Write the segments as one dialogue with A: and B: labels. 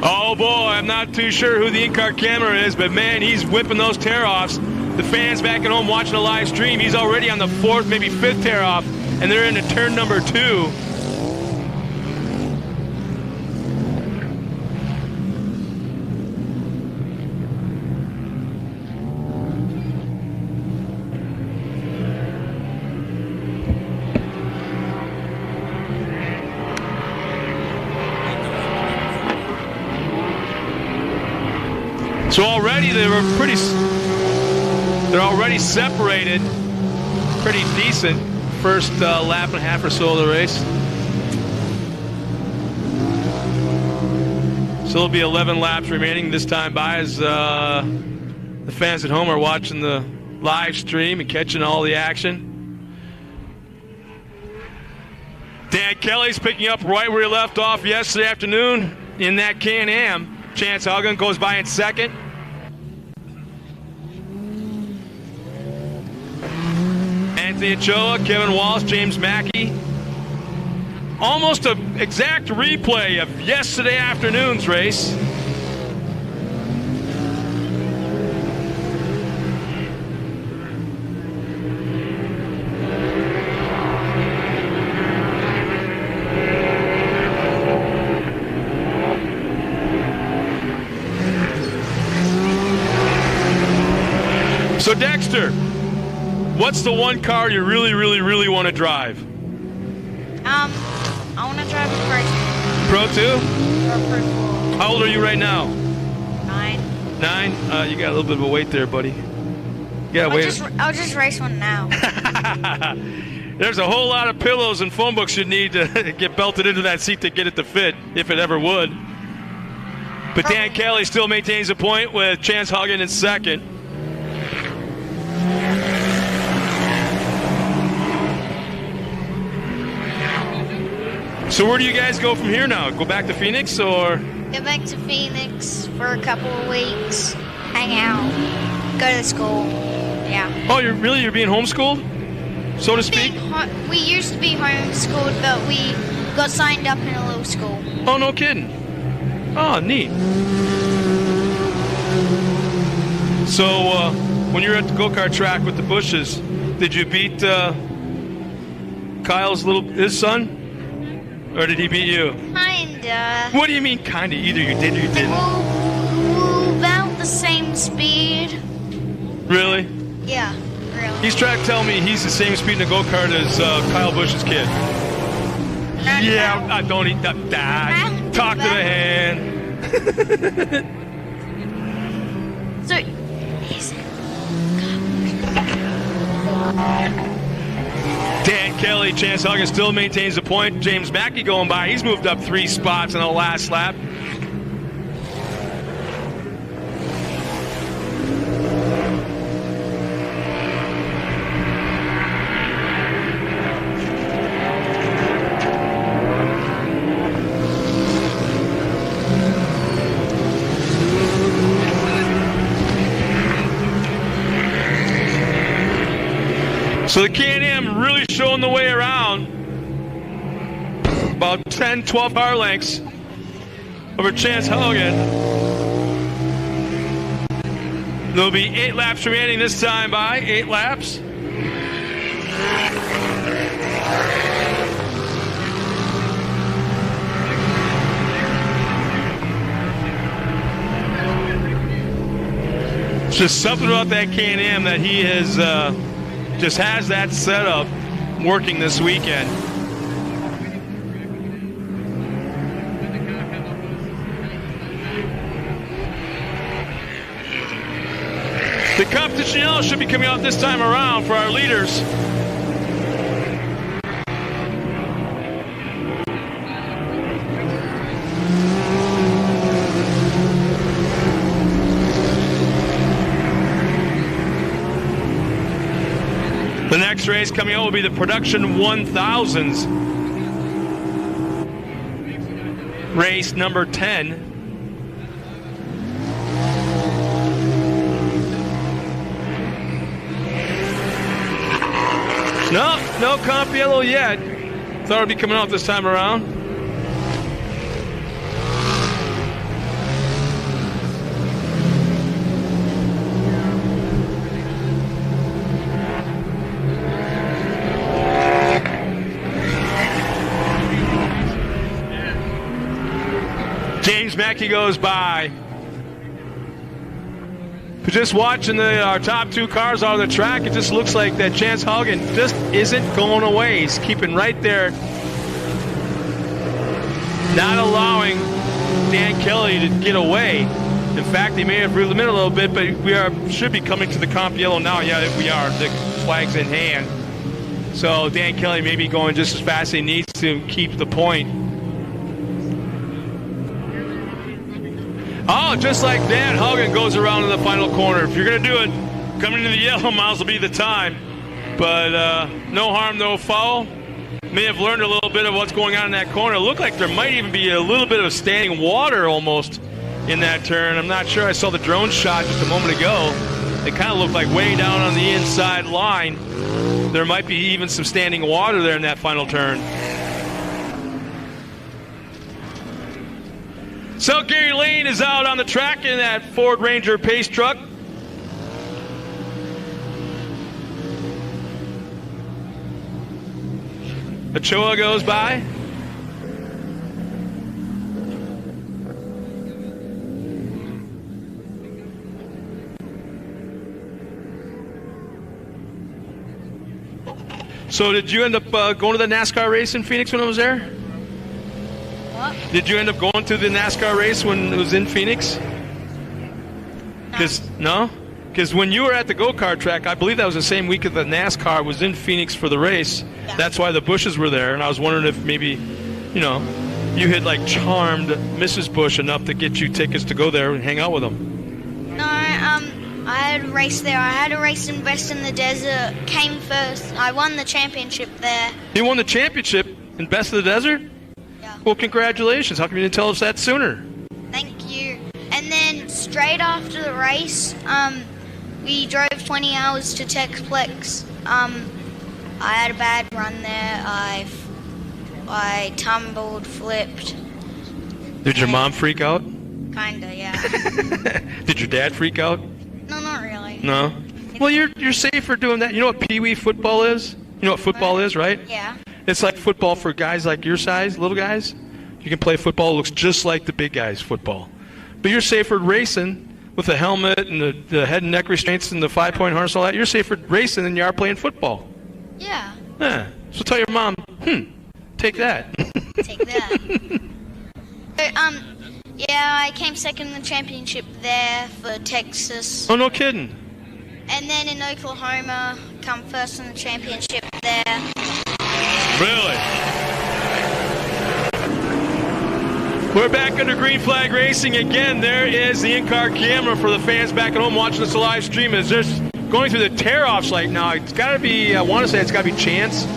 A: Oh boy, I'm not too sure who the in-car camera is, but man, he's whipping those tear-offs. The fans back at home watching the live stream, he's already on the 4th, maybe 5th tear-off, and they're into turn number 2. So already they're already separated, pretty decent first lap and a half or so of the race. So there'll be 11 laps remaining this time by as the fans at home are watching the live stream and catching all the action. Dan Kelly's picking up right where he left off yesterday afternoon in that Can-Am. Chance Haugen goes by in second. Anthony Ochoa, Kevin Walsh, James Mackey. Almost an exact replay of yesterday afternoon's race. So Dexter, what's the one car you really want to drive?
B: I want to drive a
A: Pro 2?
B: Or Pro 4.
A: How old are you right now?
B: 9.
A: 9? You got a little bit of a weight there, buddy. Yeah, wait.
B: I'll just race one now.
A: There's a whole lot of pillows and phone books you need to get belted into that seat to get it to fit, if it ever would. But Dan Kelly still maintains a point with Chance Haugen in second. So where do you guys go from here now? Go back to Phoenix or?
B: Go back to Phoenix for a couple of weeks, hang out, go to school, yeah.
A: Oh, you're being homeschooled, so to speak?
B: We used to be homeschooled, but we got signed up in a little school.
A: Oh, no kidding. Oh, neat. So when you were at the go-kart track with the Bushes, did you beat Kyle's his son? Or did he beat you?
B: Kinda.
A: What do you mean kinda? Either you did or you didn't.
B: We're about the same speed.
A: Really?
B: Yeah, really.
A: He's trying to tell me he's the same speed in a go-kart as Kyle Busch's kid. Yeah, don't eat that. Talk to the hand.
B: So,
A: Dan Kelly, Chance Haugen still maintains the point. James Mackey going by. He's moved up 3 spots in the last lap. So the Can-Am really showing the way around. About 10, 12 car lengths over Chance Haugen. There'll be 8 laps remaining this time by. 8 laps. It's just something about that Can-Am that he has... just has that setup working this weekend. The competition yellow should be coming out this time around for our leaders. The next race coming out will be the Production 1000s. Race number 10. No comp yellow yet. Thought it'd be coming out this time around. James Mackey goes by. Just watching our top two cars on the track, it just looks like that Chance Haugen just isn't going away. He's keeping right there, not allowing Dan Kelly to get away. In fact, he may have reeled him in a little bit, but we should be coming to the comp yellow now. Yeah, we are. The flag's in hand. So Dan Kelly may be going just as fast as he needs to keep the point. Oh, just like that, Haugen goes around in the final corner. If you're going to do it, coming to the yellow miles will be the time. But no harm, no foul. May have learned a little bit of what's going on in that corner. It looked like there might even be a little bit of standing water almost in that turn. I'm not sure. I saw the drone shot just a moment ago. It kind of looked like way down on the inside line. There might be even some standing water there in that final turn. So Gary Lane is out on the track in that Ford Ranger pace truck. Ochoa goes by. So did you end up going to the NASCAR race in Phoenix when I was there?
B: What?
A: Did you end up going to the NASCAR race when it was in Phoenix? No? Because when you were at the go-kart track, I believe that was the same week that the NASCAR was in Phoenix for the race. Yeah. That's why the Bushes were there, and I was wondering if maybe, you had like charmed Mrs. Bush enough to get you tickets to go there and hang out with them.
B: No, I had a race there. I had a race in Best in the Desert. Came first. I won the championship there.
A: You won the championship in Best of the Desert?
B: Yeah.
A: Well, congratulations. How come you didn't tell us that sooner?
B: Thank you. And then straight after the race, we drove 20 hours to Texplex. I had a bad run there. I tumbled, flipped.
A: Did your mom freak out?
B: Kinda, yeah.
A: Did your dad freak out?
B: No, not really.
A: No? Well, you're safe for doing that. You know what Pee Wee football is? You know what football is, right?
B: Yeah.
A: It's like football for guys like your size, little guys. You can play football. It looks just like the big guys' football. But you're safer racing with the helmet and the head and neck restraints and the 5-point harness and all that. You're safer racing than you are playing football.
B: Yeah.
A: Yeah. So tell your mom, take that.
B: Take that. So, yeah, I came second in the championship there for Texas.
A: Oh, no kidding.
B: And then in Oklahoma, come first in the championship there.
A: Really? We're back under green flag racing again. There is the in-car camera for the fans back at home watching this live stream. As they're going through the tear-offs right now. It's got to be, I want to say it's got to be Chance.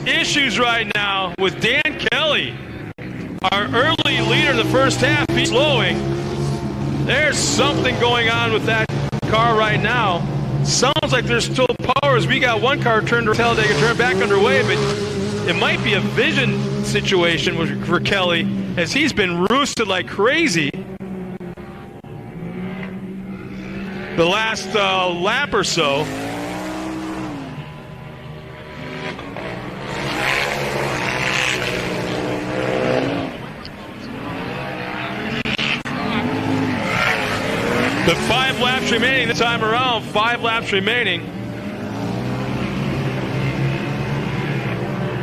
A: Issues right now with Dan Kelly, our early leader in the first half. He's slowing. There's something going on with that car right now. Sounds like there's still power as we got one car turned to Talladega, turn back underway, but it might be a vision situation for Kelly as he's been roosted like crazy the last lap or so. But 5 laps remaining this time around. 5 laps remaining.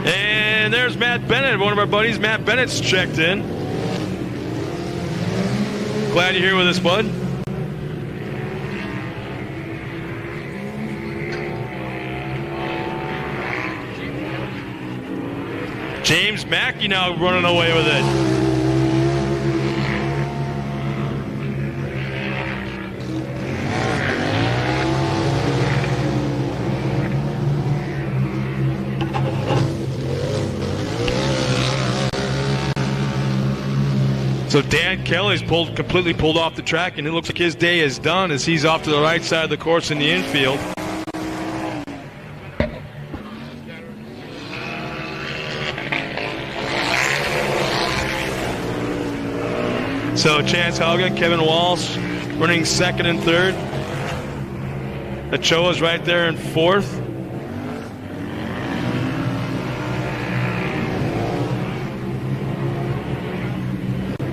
A: And there's Matt Bennett, one of our buddies. Matt Bennett's checked in. Glad you're here with us, bud. James Mackey now running away with it. So Dan Kelly's completely pulled off the track, and it looks like his day is done as he's off to the right side of the course in the infield. So Chance Haugen, Kevin Walsh running second and third. Ochoa's right there in fourth.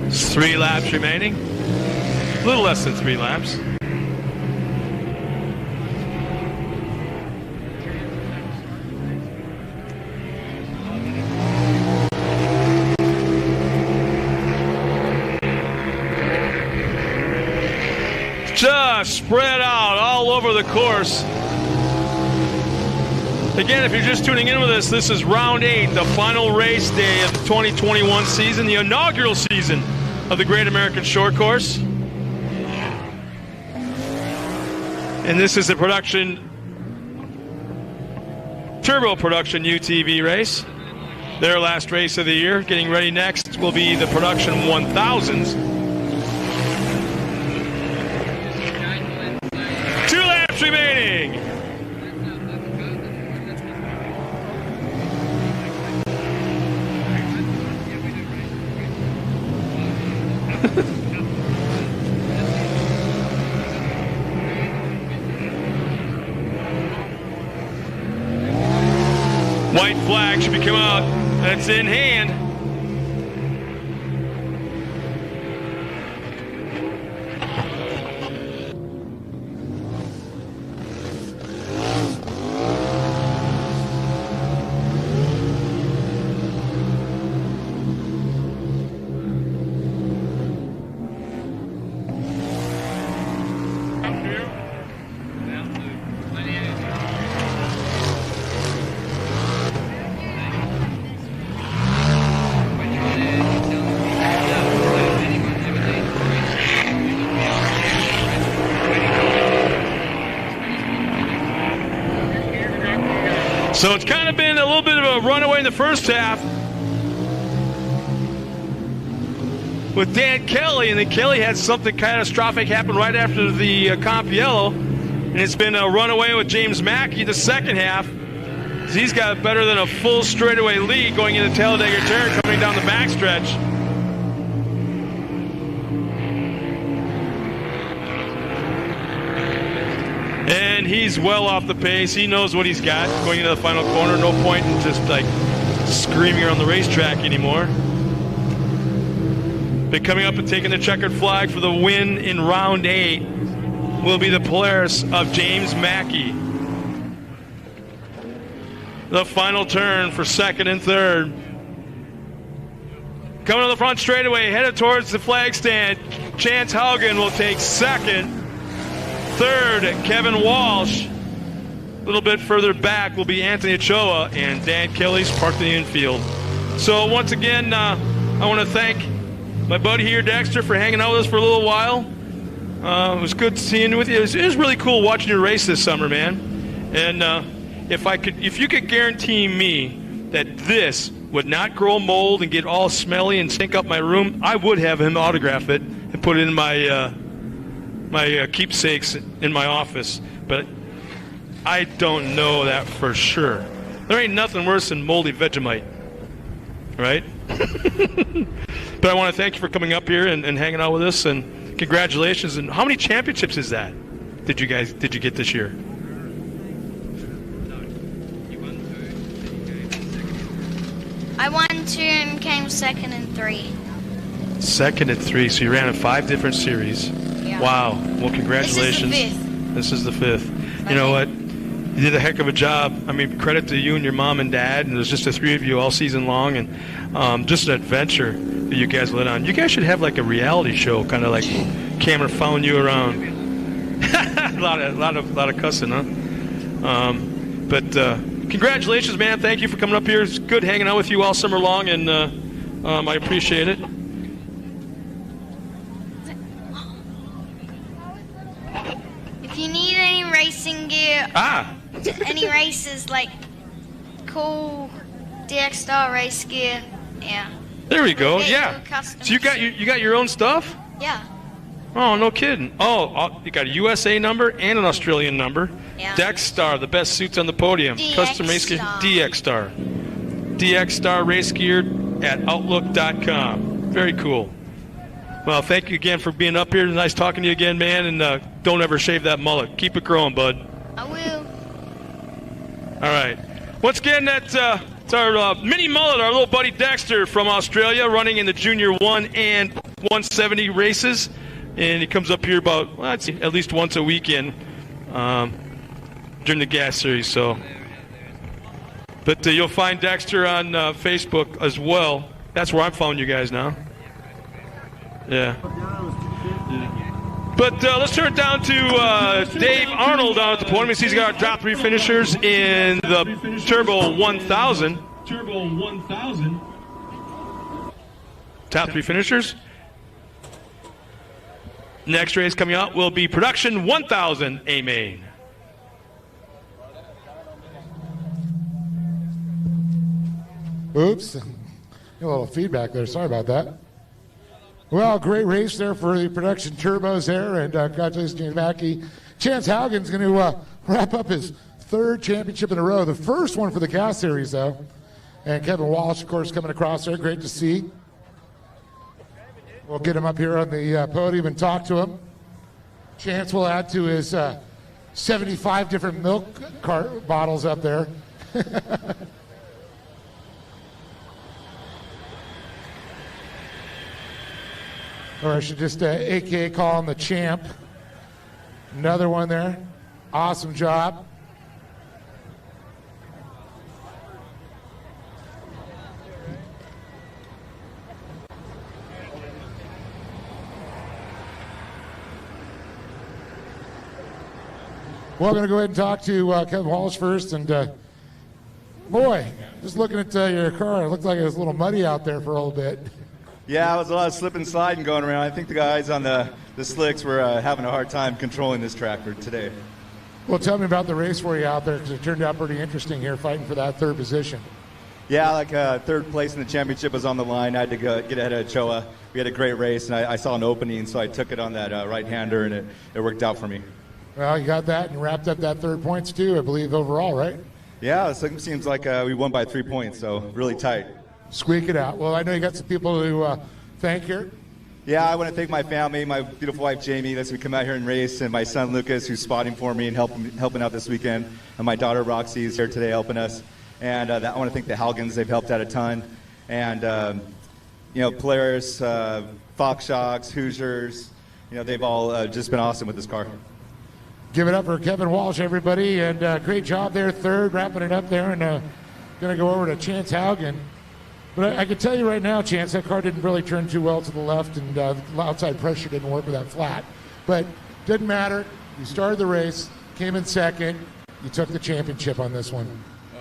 A: It's 3 laps remaining. A little less than 3 laps. Just spread out all over the course. Again, if you're just tuning in with us, this is round 8, the final race day of the 2021 season, the inaugural season of the Great American Short Course. And this is the turbo production UTV race. Their last race of the year. Getting ready next will be the production 1000s. 2 laps remaining. White flag should be coming out. That's in hand. So it's kind of been a little bit of a runaway in the first half with Dan Kelly, and then Kelly had something catastrophic happen right after the comp yellow, and it's been a runaway with James Mackey the second half. He's got better than a full straightaway lead going into Talladega turn coming down the backstretch. And he's well off the pace. He knows what he's got going into the final corner. No point in just like screaming around the racetrack anymore. But coming up and taking the checkered flag for the win in round 8 will be the Polaris of James Mackey. The final turn for second and third. Coming to the front straightaway, headed towards the flag stand. Chance Haugen will take second. Third, Kevin Walsh. A little bit further back will be Anthony Ochoa, and Dan Kelly's parked in the infield. So once again, I want to thank my buddy here, Dexter, for hanging out with us for a little while. It was good seeing with you. It was really cool watching your race this summer, man. And if you could guarantee me that this would not grow mold and get all smelly and stink up my room, I would have him autograph it and put it in my keepsakes in my office. But I don't know that for sure. There ain't nothing worse than moldy Vegemite, right? But I want to thank you for coming up here and hanging out with us, and congratulations. And how many championships is that? Did you get this year?
B: I won 2 and came second in 3.
A: Second and 3, so you ran in 5 different series.
B: Yeah.
A: Wow. Well, congratulations.
B: This is the 5th.
A: This is the 5th. You know what? You did a heck of a job. I mean, credit to you and your mom and dad, and there's just the 3 of you all season long, and just an adventure that you guys led on. You guys should have like a reality show, kind of like camera following you around. a lot of cussing, huh? But congratulations, man. Thank you for coming up here. It's good hanging out with you all summer long, and I appreciate it.
B: If you need any racing gear, any races like cool DX Star race gear, yeah.
A: There we go.
B: Get
A: Yeah. So you got your own stuff?
B: Yeah.
A: Oh, no kidding. Oh, you got a USA number and an Australian number.
B: Yeah.
A: DX Star, the best suits on the podium.
B: DX
A: Custom race gear.
B: Star.
A: DX Star. DX Star race gear at Outlook.com. Very cool. Well, thank you again for being up here. Nice talking to you again, man. And don't ever shave that mullet. Keep it growing, bud.
B: I will.
A: All right. Once again, it's our mini mullet, our little buddy Dexter from Australia, running in the Junior 1 and 170 races. And he comes up here about, well, I'd say at least once a weekend during the gas series. So, but you'll find Dexter on Facebook as well. That's where I'm following you guys now. Yeah. But let's turn it down to Dave Arnold down at the podium. He's got our top 3 finishers in the Turbo 1000. Top 3 finishers. Next race coming out will be Production 1000 A-Main.
C: Oops. A little feedback there. Sorry about that. Well, great race there for the Production Turbos there, and congratulations, James Mackey. Chance Haugen's going to wrap up his 3rd championship in a row, the first one for the gas series, though. And Kevin Walsh, of course, coming across there. Great to see. We'll get him up here on the podium and talk to him. Chance will add to his 75 different milk cart bottles up there. Or I should just AKA call him the champ. Another one there. Awesome job. Well, I'm going to go ahead and talk to Kevin Walsh first. And boy, just looking at your car, it looked like it was a little muddy out there for a little bit.
D: Yeah, it was a lot of slip and sliding going around. I think the guys on the slicks were having a hard time controlling this track for today.
C: Well, tell me about the race for you out there, because it turned out pretty interesting here, fighting for that 3rd position.
D: Yeah, like 3rd place in the championship was on the line. I had to get ahead of Choa. We had a great race, and I saw an opening, so I took it on that right-hander, and it worked out for me.
C: Well, you got that and wrapped up that 3rd points, too, I believe, overall, right?
D: Yeah, it seems like we won by 3 points, so really tight.
C: Squeak it out. Well, I know you got some people to thank here.
D: Yeah, I want to thank my family, my beautiful wife Jamie, lets me come out here and race, and my son Lucas, who's spotting for me and helping out this weekend, and my daughter Roxy is here today helping us. And I want to thank the Haugens; they've helped out a ton. And Polaris, Fox Shocks, Hoosiers, they've all just been awesome with this car.
C: Give it up for Kevin Walsh, everybody, and great job there, 3rd, wrapping it up there, and going to go over to Chance Haugen. But I can tell you right now, Chance, that car didn't really turn too well to the left, and the outside pressure didn't work with that flat. But didn't matter. You started the race, came in 2nd. You took the championship on this one.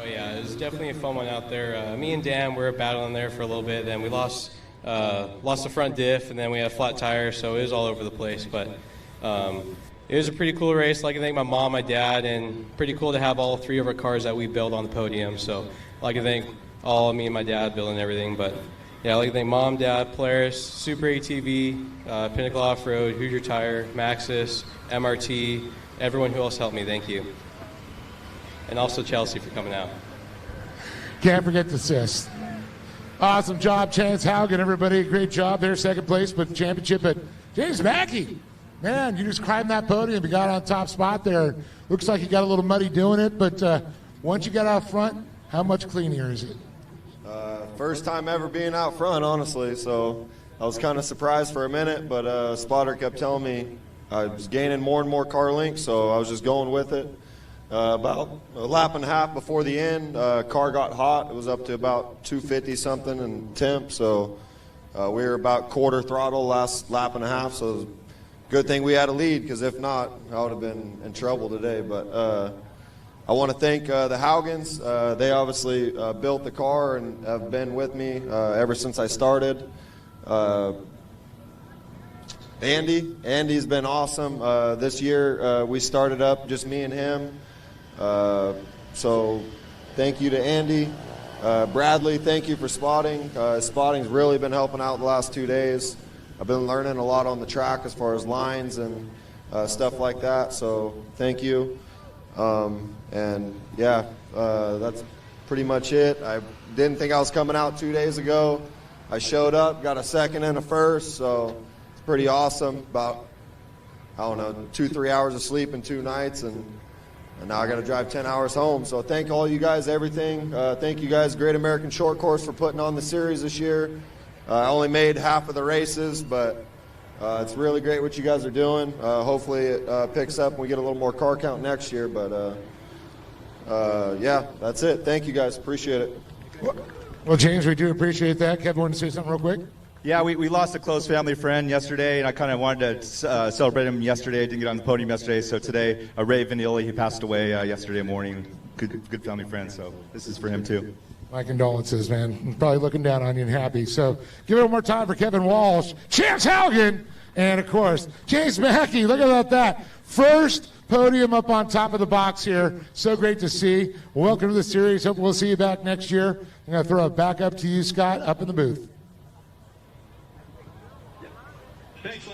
E: Oh, yeah. It was definitely a fun one out there. Me and Dan were battling there for a little bit. Then we lost the front diff, and then we had a flat tire, so it was all over the place. But it was a pretty cool race. I'd like to thank my mom, my dad, and pretty cool to have all 3 of our cars that we built on the podium. So I'd like to thank all of me and my dad building everything. But yeah, I'd like to thank Mom, Dad, Polaris, Super ATV, Pinnacle Off-Road, Hoosier Tire, Maxxis, MRT, everyone who else helped me, thank you. And also Chelsea for coming out.
C: Can't forget the assist. Awesome job, Chance Haugen, everybody. Great job there, 2nd place, but the championship at James Mackey. Man, you just climbed that podium. You got on top spot there. Looks like you got a little muddy doing it, but once you got out front, how much cleaner is it?
F: First time ever being out front, honestly, so I was kind of surprised for a minute, but spotter kept telling me I was gaining more and more car length, so I was just going with it. About a lap and a half before the end, car got hot. It was up to about 250 something in temp, so we were about quarter throttle last lap and a half, so it was a good thing we had a lead, because if not, I would have been in trouble today. But I want to thank the Haugens. They obviously built the car and have been with me ever since I started. Andy's been awesome. This year we started up just me and him. So thank you to Andy. Bradley, thank you for spotting. Spotting's really been helping out the last 2 days. I've been learning a lot on the track as far as lines and stuff like that, so thank you. And yeah, that's pretty much it. I didn't think I was coming out 2 days ago. I showed up, got a second and a first, so it's pretty awesome. About, I don't know, 2-3 hours of sleep in 2 nights, and now I got to drive 10 hours home. So thank all you guys, everything. Thank you guys, Great American Short Course, for putting on the series this year. I only made half of the races, but it's really great what you guys are doing. Hopefully it picks up and we get a little more car count next year. But yeah, that's it. Thank you guys. Appreciate it.
C: Well, James, we do appreciate that. Kevin, want to say something real quick?
D: Yeah, we lost a close family friend yesterday, and I kind of wanted to celebrate him yesterday. I didn't get on the podium yesterday, so today, Ray Vanilli, he passed away yesterday morning. Good family friend, so this is for him too.
C: My condolences, man. I'm probably looking down on you and happy. So give it one more time for Kevin Walsh, Chance Haugen, and of course, James Mackey. Look about that. First podium up on top of the box here. So great to see. Welcome to the series. Hope we'll see you back next year. I'm going to throw it back up to you, Scott, up in the booth.
A: Thanks,